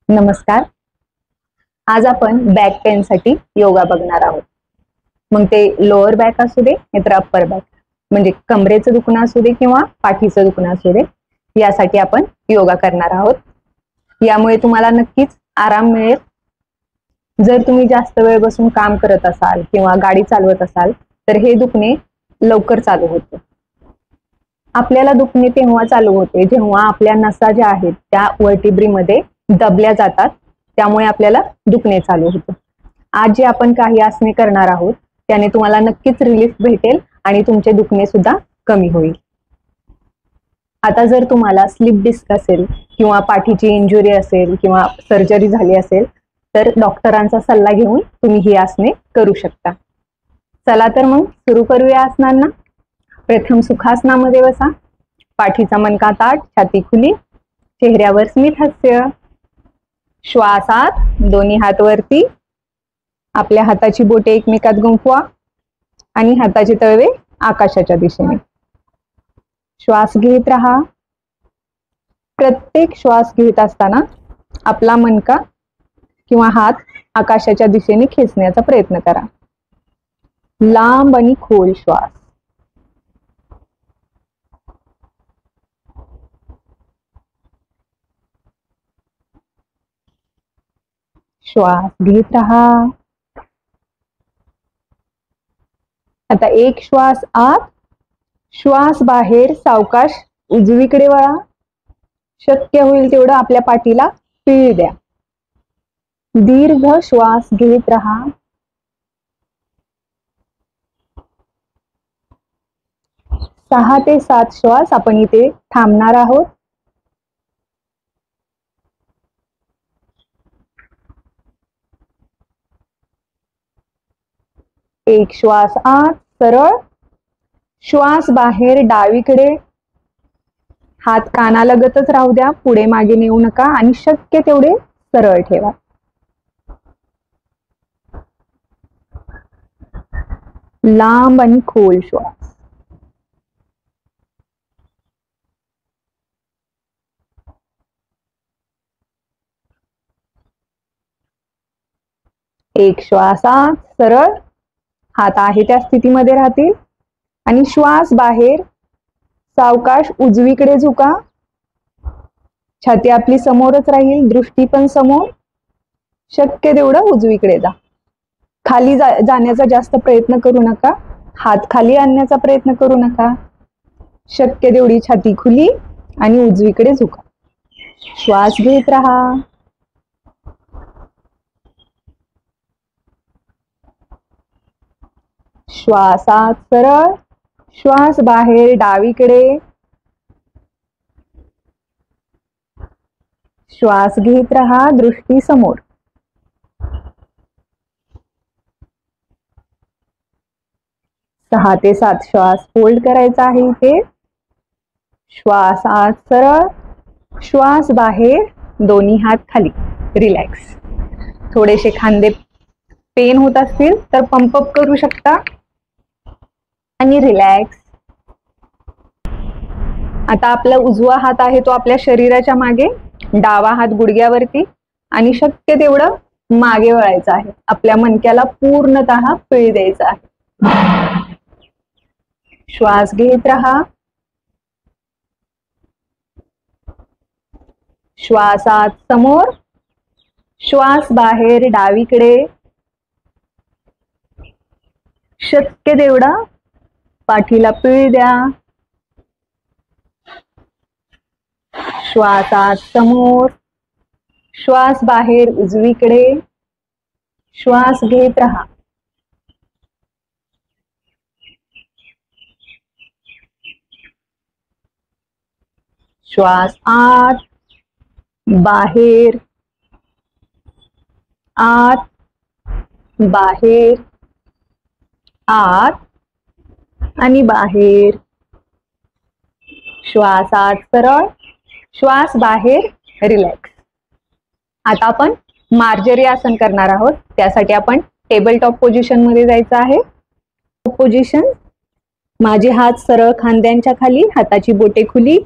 नमस्कार. आज आपण बॅक पेन साठी योगा बघणार आहोत. मग ते लोअर बॅक असू दे नाहीतर अप्पर बॅक, म्हणजे कमरेचं दुखणं असू दे किंवा पाठीचं दुखणं असू दे, यासाठी आपण योगा करणार आहोत. यामुळे तुम्हाला नक्कीच आराम मिळेल. जर तुम्ही जास्त वेळ बसून काम करत असाल किंवा गाडी चालवत असाल तर हे दुखणे लवकर चालू होते. आपल्याला दुखणे तेव्हा चालू होते जेव्हा आपल्या नसा ज्या आहेत त्या वर्टिब्रीमध्ये दबल्या जातात, त्यामुळे आपल्याला दुखणे चालू होते. आज जे आपण काही आसने करणार आहोत त्याने तुम्हाला नक्कीच रिलीफ भेटेल आणि तुमचे दुखणे सुद्धा कमी होईल. आता जर तुम्हाला स्लिप डिस्क असेल किंवा पाठीची इंजुरी असेल किंवा सर्जरी झाली असेल तर डॉक्टरांचा सल्ला घेऊन तुम्ही ही आसने करू शकता. चला तर मग सुरू करूया आसनांना. प्रथम सुखासनामध्ये बसा. पाठीचा मणका ताठ, छाती खुली, चेहऱ्यावर स्मित हास्य. श्वासात दोन्ही हात वरती, आपल्या हाताची बोटे एकमेकात गुंफवा आणि हाताचे तळवे आकाशाच्या दिशेने. श्वास घेत राहा. प्रत्येक श्वास घेत असताना आपला मणका किंवा हात आकाशाच्या दिशेने खेचण्याचा प्रयत्न करा. लांब आणि खोल श्वास. श्वास घेत राहा. आता एक श्वास आत, श्वास बाहेर. सावकाश उजवीकडे वळा. शक्य होईल तेवढं आपल्या पाठीला पीळ द्या. दीर्घ श्वास घेत राहा. 6 ते 7 श्वास आपण इथे थांबणार आहोत. एक श्वास आत सरळ, श्वास बाहेर डावीकडे. हात कानालगतच राहू द्या, पुढे मागे नेऊ नका आणि शक्य तेवढे सरळ ठेवा. लांब आणि खोल श्वास. एक श्वास आत सरळ, हात आहे त्या स्थितीमध्ये राहतील आणि श्वास बाहेर. सावकाश उजवीकडे झुका. छाती आपली समोरच राहील, दृष्टी पण समोर. शक्य तेवढं उजवीकडे जा. खाली जाण्याचा जास्त प्रयत्न करू नका. हात खाली आणण्याचा प्रयत्न करू नका. शक्य तेवढी छाती खुली आणि उजवीकडे झुका. श्वास घेत राहा. श्वासात सरळ, श्वास बाहेर डावीकडे. श्वास घेत राहा, दृष्टी समोर. सहा ते 7 श्वास होल्ड करायचा आहे इथे. श्वास आत सरळ, श्वास बाहेर. दोन्ही हात खाली. रिलॅक्स. थोडेसे खांदे पेन होत असतील तर पंप अप करू शकता आणि रिलॅक्स. आता आपला उजवा हात आहे तो आपल्या शरीराच्या मागे, डावा हात गुडघ्यावरती आणि शक्य तेवढं मागे वळायचं आहे. आपल्या मणक्याला पूर्णतः पीळ द्यायचा आहे. श्वास घेत राहा. श्वास आत समोर, श्वास बाहेर डावीकडे. शक्य तेवढा पाठीला पीळ द्या. श्वास आत समोर, श्वास बाहेर उजवीकडे. श्वास घेत राहा. श्वास आत बाहेर, आत बाहेर, आत आणि बाहेर. श्वास आत सरळ, श्वास बाहेर. रिलॅक्स. आता आपण मार्जरी आसन करणार आहोत. त्यासाठी आपण टेबल टॉप पोझिशन मध्ये जायचं आहे. पोझिशन. माझे हात सरळ खांद्यांच्या खाली, हाताची बोटे खुली,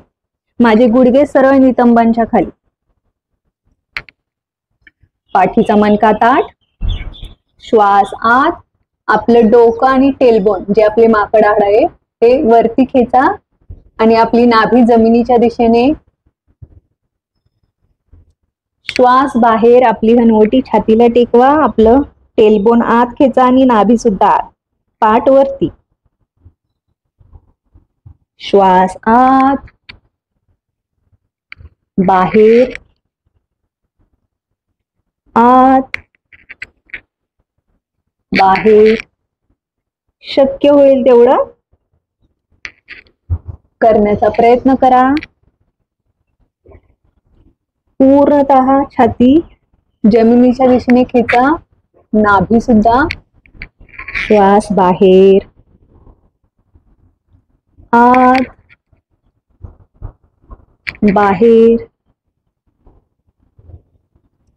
माझे गुडघे सरळ नितंबांच्या खाली. पाठीचा मणका ताठ, श्वास आत, आपलं डोकं आणि टेलबोन जे आपले माकड हाड आहे ते वरती खेचा आणि आपली नाभी जमिनीच्या दिशेने. श्वास बाहेर, आपली हनवटी छातीला टेकवा, आपलं टेलबोन आत खेचा आणि नाभी सुद्धा आत, पाठ वरती. श्वास आत, बाहेर, आत, बाहेर. शक्य होईल तेवढं करण्याचा प्रयत्न करा. पूर्णतः छाती जमिनीच्या दिशेने खेचा, नाभी सुद्धा. श्वास बाहेर, आत, बाहेर,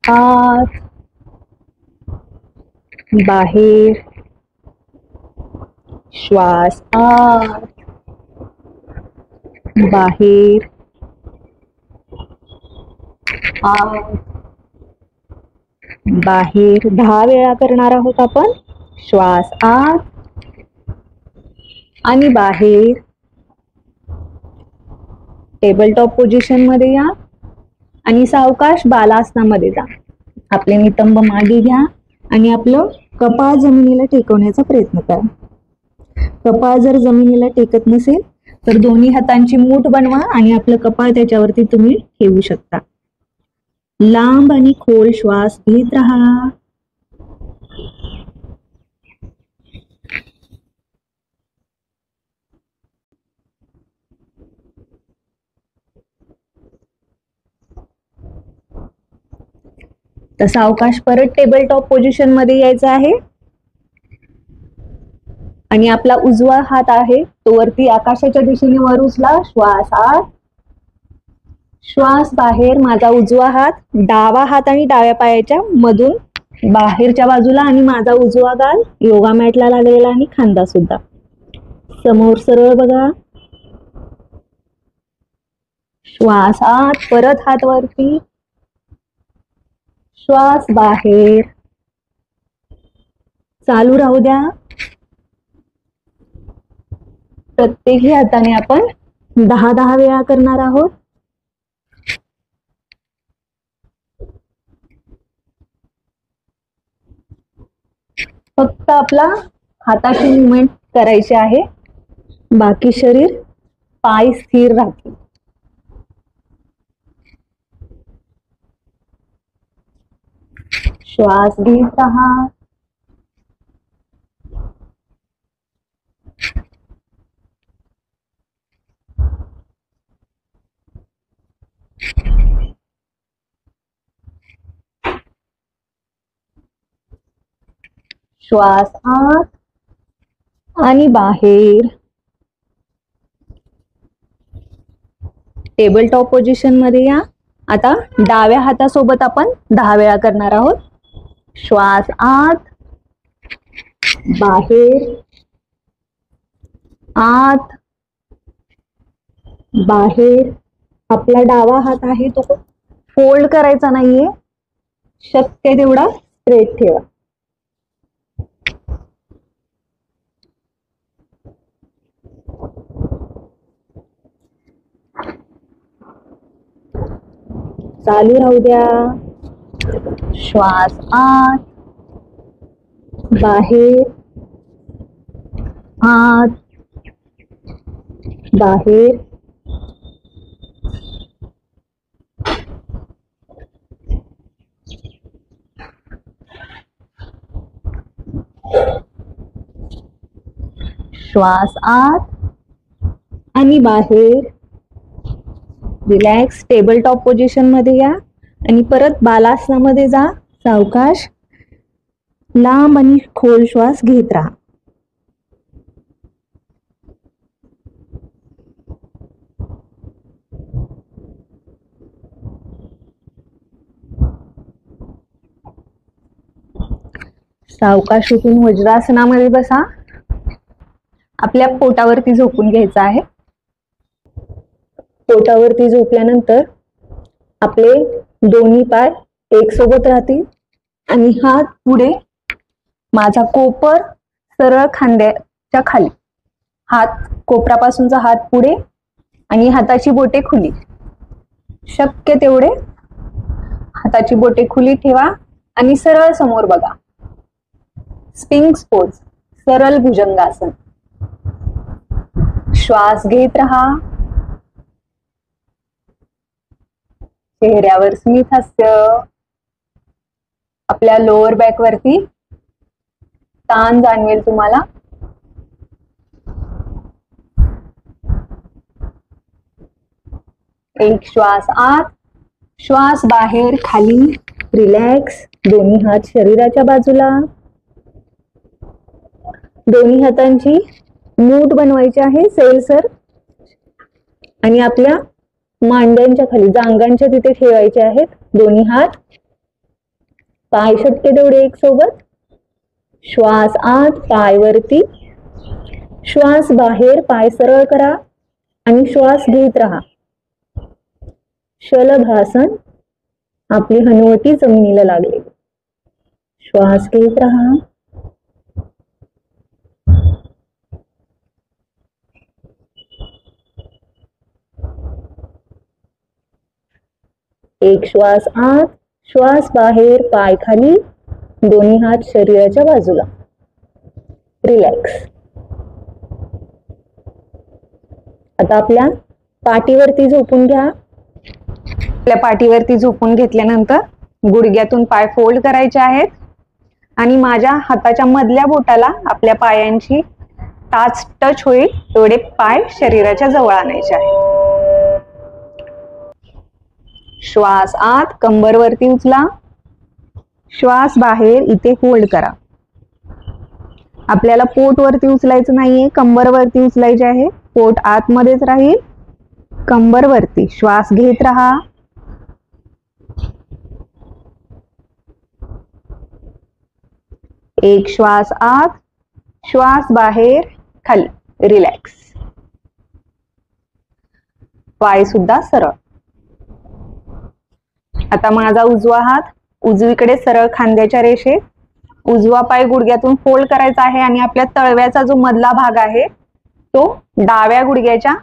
आत, बाहेर. श्वास आत, बाहेर, आत, बाहेर. 10 वेळा करणार आहोत आपण. श्वास आत आणि बाहेर. टेबल टॉप पोझिशन मध्ये या आणि सावकाश बालासनामध्ये जा. आपले नितंब मागे घ्या आणि आपलं कपाळ जमिनीला टेकवण्याचा प्रयत्न करा. कपाळ जर जमिनीला टेकत नसेल तर दोन्ही हातांची मूठ बनवा आणि आपलं कपाळ त्याच्यावरती तुम्ही ठेवू शकता. लांब आणि खोल श्वास घेत राहा. तर सावकाश परत टेबल टॉप पोझिशन मध्ये यायचं आहे आणि आपला उजवा हात आहे तो वरती आकाशाच्या दिशेने वर उचला. श्वास आत, श्वास बाहेर. माझा उजवा हात डावा हात आणि डाव्या पायाच्या मधून बाहेरच्या बाजूला आणि माझा उजवा गाल योगा मॅटला लागलेला आणि खांदा सुद्धा समोर सरळ बघा. श्वास आत, परत हात वरती. श्वास बाहेर. चालू राहू द्या. प्रत्येकी हाताने आपण 10-10 वेळा करणार आहोत. फक्त आपला हाताची मुवमेंट करायची आहे, बाकी शरीर पाय स्थिर राहतील. श्वास घेत राहा. श्वास आत आणि बाहेर. टेबल टॉप पोझिशन मध्ये या. आता डाव्या हातासोबत आपण 10 वेळा करणार आहोत. श्वास आत, बाहेर, आत, बाहेर. आपला डावा हात आहे तो फोल्ड करायचा नाहीये, शक्य तेवढा स्ट्रेट ठेवा. चालू राहू द्या. श्वास आत, बाहेर, आत, बाहेर. श्वास आत आणि बाहेर. रिलॅक्स. टेबल टॉप पोझिशन मध्ये या आणि परत बालासनामध्ये जा. सावकाश लांब आणि खोल श्वास घेत राहा. सावकाश उठून वज्रासनामध्ये बसा. आपल्या पोटावरती झोपून घ्यायचं आहे. पोटावरती झोपल्यानंतर आपले दोन्ही पाय एक सोबत राहतील आणि हात पुढे, माझा कोपर सरळ खांद्याच्या खाली, हात कोपरापासूनचा हात पुढे आणि हाताची बोटे खुली, शक्य तेवढे हाताची बोटे खुली ठेवा आणि सरळ समोर बघा. स्पिंक्स पोज, सरळ भुजंगासन. श्वास घेत राहा, चेहऱ्यावर स्मित हास्य. आपल्या लोअर बॅक वरती ताण जाणवेल तुम्हाला. एक श्वास आत, श्वास बाहेर खाली. रिलॅक्स. दोन्ही हात शरीराच्या बाजूला. दोन्ही हातांची मूठ बनवायची आहे सैलसर आणि आपल्या मांड्यांच्या खाली, जांघांच्या तिथे ठेवायचे आहेत दोन्ही हात. पाय शक्य तेवढे एक सोबत. श्वास आत, पाय वरती. श्वास बाहेर, पाय सरळ करा आणि श्वास घेत राहा. शलभासन. आपली हनुवटी जमिनीला लागली. श्वास घेत राहा. एक श्वास आत, श्वास बाहेर, पाय खाली. दोन्ही हात शरीराच्या बाजूला. रिलॅक्स. आता आपल्या पाठीवरती झोपून घ्या. आपल्या पाठीवरती झोपून घेतल्यानंतर गुडघ्यातून पाय फोल्ड करायचे आहेत आणि माझ्या हाताच्या मधल्या बोटाला आपल्या पायांची टाच टच होईल एवढे पाय शरीराच्या जवळ आणायचे आहेत. श्वास आत, कंबर वरती उचला. श्वास बाहेर, इथे होल्ड करा. आपल्याला पोट वरती उचलायचं नाहीये, कंबर वरती उचलायचे आहे. पोट आतमध्येच राहील, कंबर वरती. श्वास घेत राहा. एक श्वास आत, श्वास बाहेर, खाली. रिलॅक्स. पाय सुद्धा सरळ. आता माझा उजवा हात उजवीकडे सरळ खांद्याच्या रेषेत. उजवा पाय गुडघ्यातून फोल्ड करायचा आहे आणि आपल्या तळव्याचा जो मधला भाग आहे तो डाव्या गुडघ्याच्या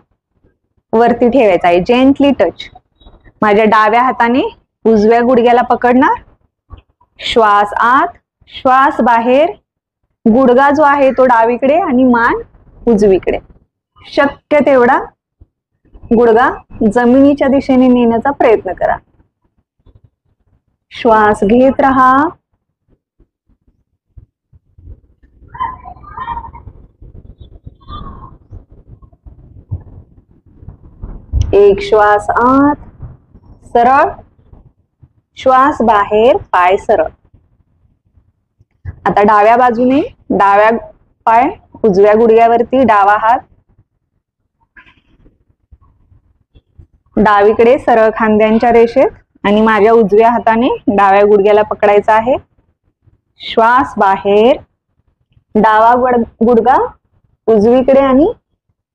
वरती ठेवायचा आहे. Gently touch. माझ्या डाव्या हाताने उजव्या गुडघ्याला पकडणार. श्वास आत, श्वास बाहेर. गुडघा जो आहे तो डावीकडे आणि मान उजवीकडे. शक्य तेवढा गुडघा जमिनीच्या दिशेने नेण्याचा प्रयत्न करा. श्वास घेत राहा. एक श्वास आत, सरळ. श्वास बाहेर, पाय सरळ. आता डाव्या बाजूने डाव्या पाय उजव्या गुडघ्यावरती, डावा हात डावीकडे सरळ खांद्यांच्या रेषेत आणि माझ्या उजव्या हाताने डाव्या गुडघ्याला पकडायचा आहे. श्वास बाहेर. डावा गुडघा उजवीकडे आणि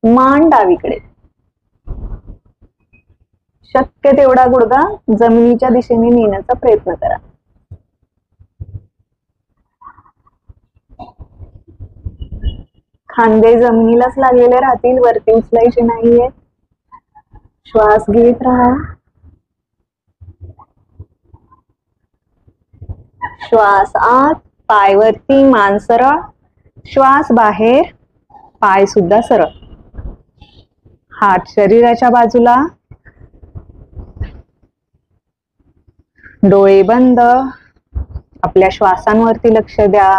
मान डावीकडे. शक्य तेवढा गुडघा जमिनीच्या दिशेने नेण्याचा प्रयत्न करा. खांदे जमिनीलाच लागलेले राहतील, वरती उचलायचे नाहीये. श्वास घेत राहा. श्वास आत, पाय वरती, मान सरळ. श्वास बाहेर, पाय सुद्धा सरळ. हात शरीराच्या बाजूला. डोळे बंद. आपल्या श्वासांवरती लक्ष द्या.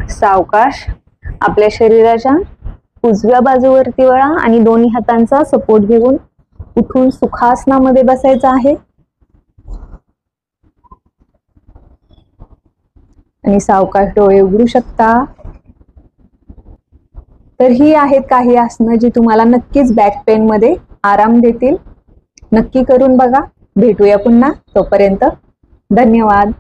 सावकाश आपल्या शरीराच्या उजव्या बाजूवरती वळा आणि दोन्ही हातांचा सपोर्ट घेऊन उठून सुखासनामध्ये बसायचं आहे. आणि सावकाश डोळे उघडू शकता. तर ही आहेत काही आसनं जी तुम्हाला नक्कीच बॅक पेन मध्ये आराम देतील. नक्की करून बघा. भेटूया पुन्हा. तोपर्यंत धन्यवाद.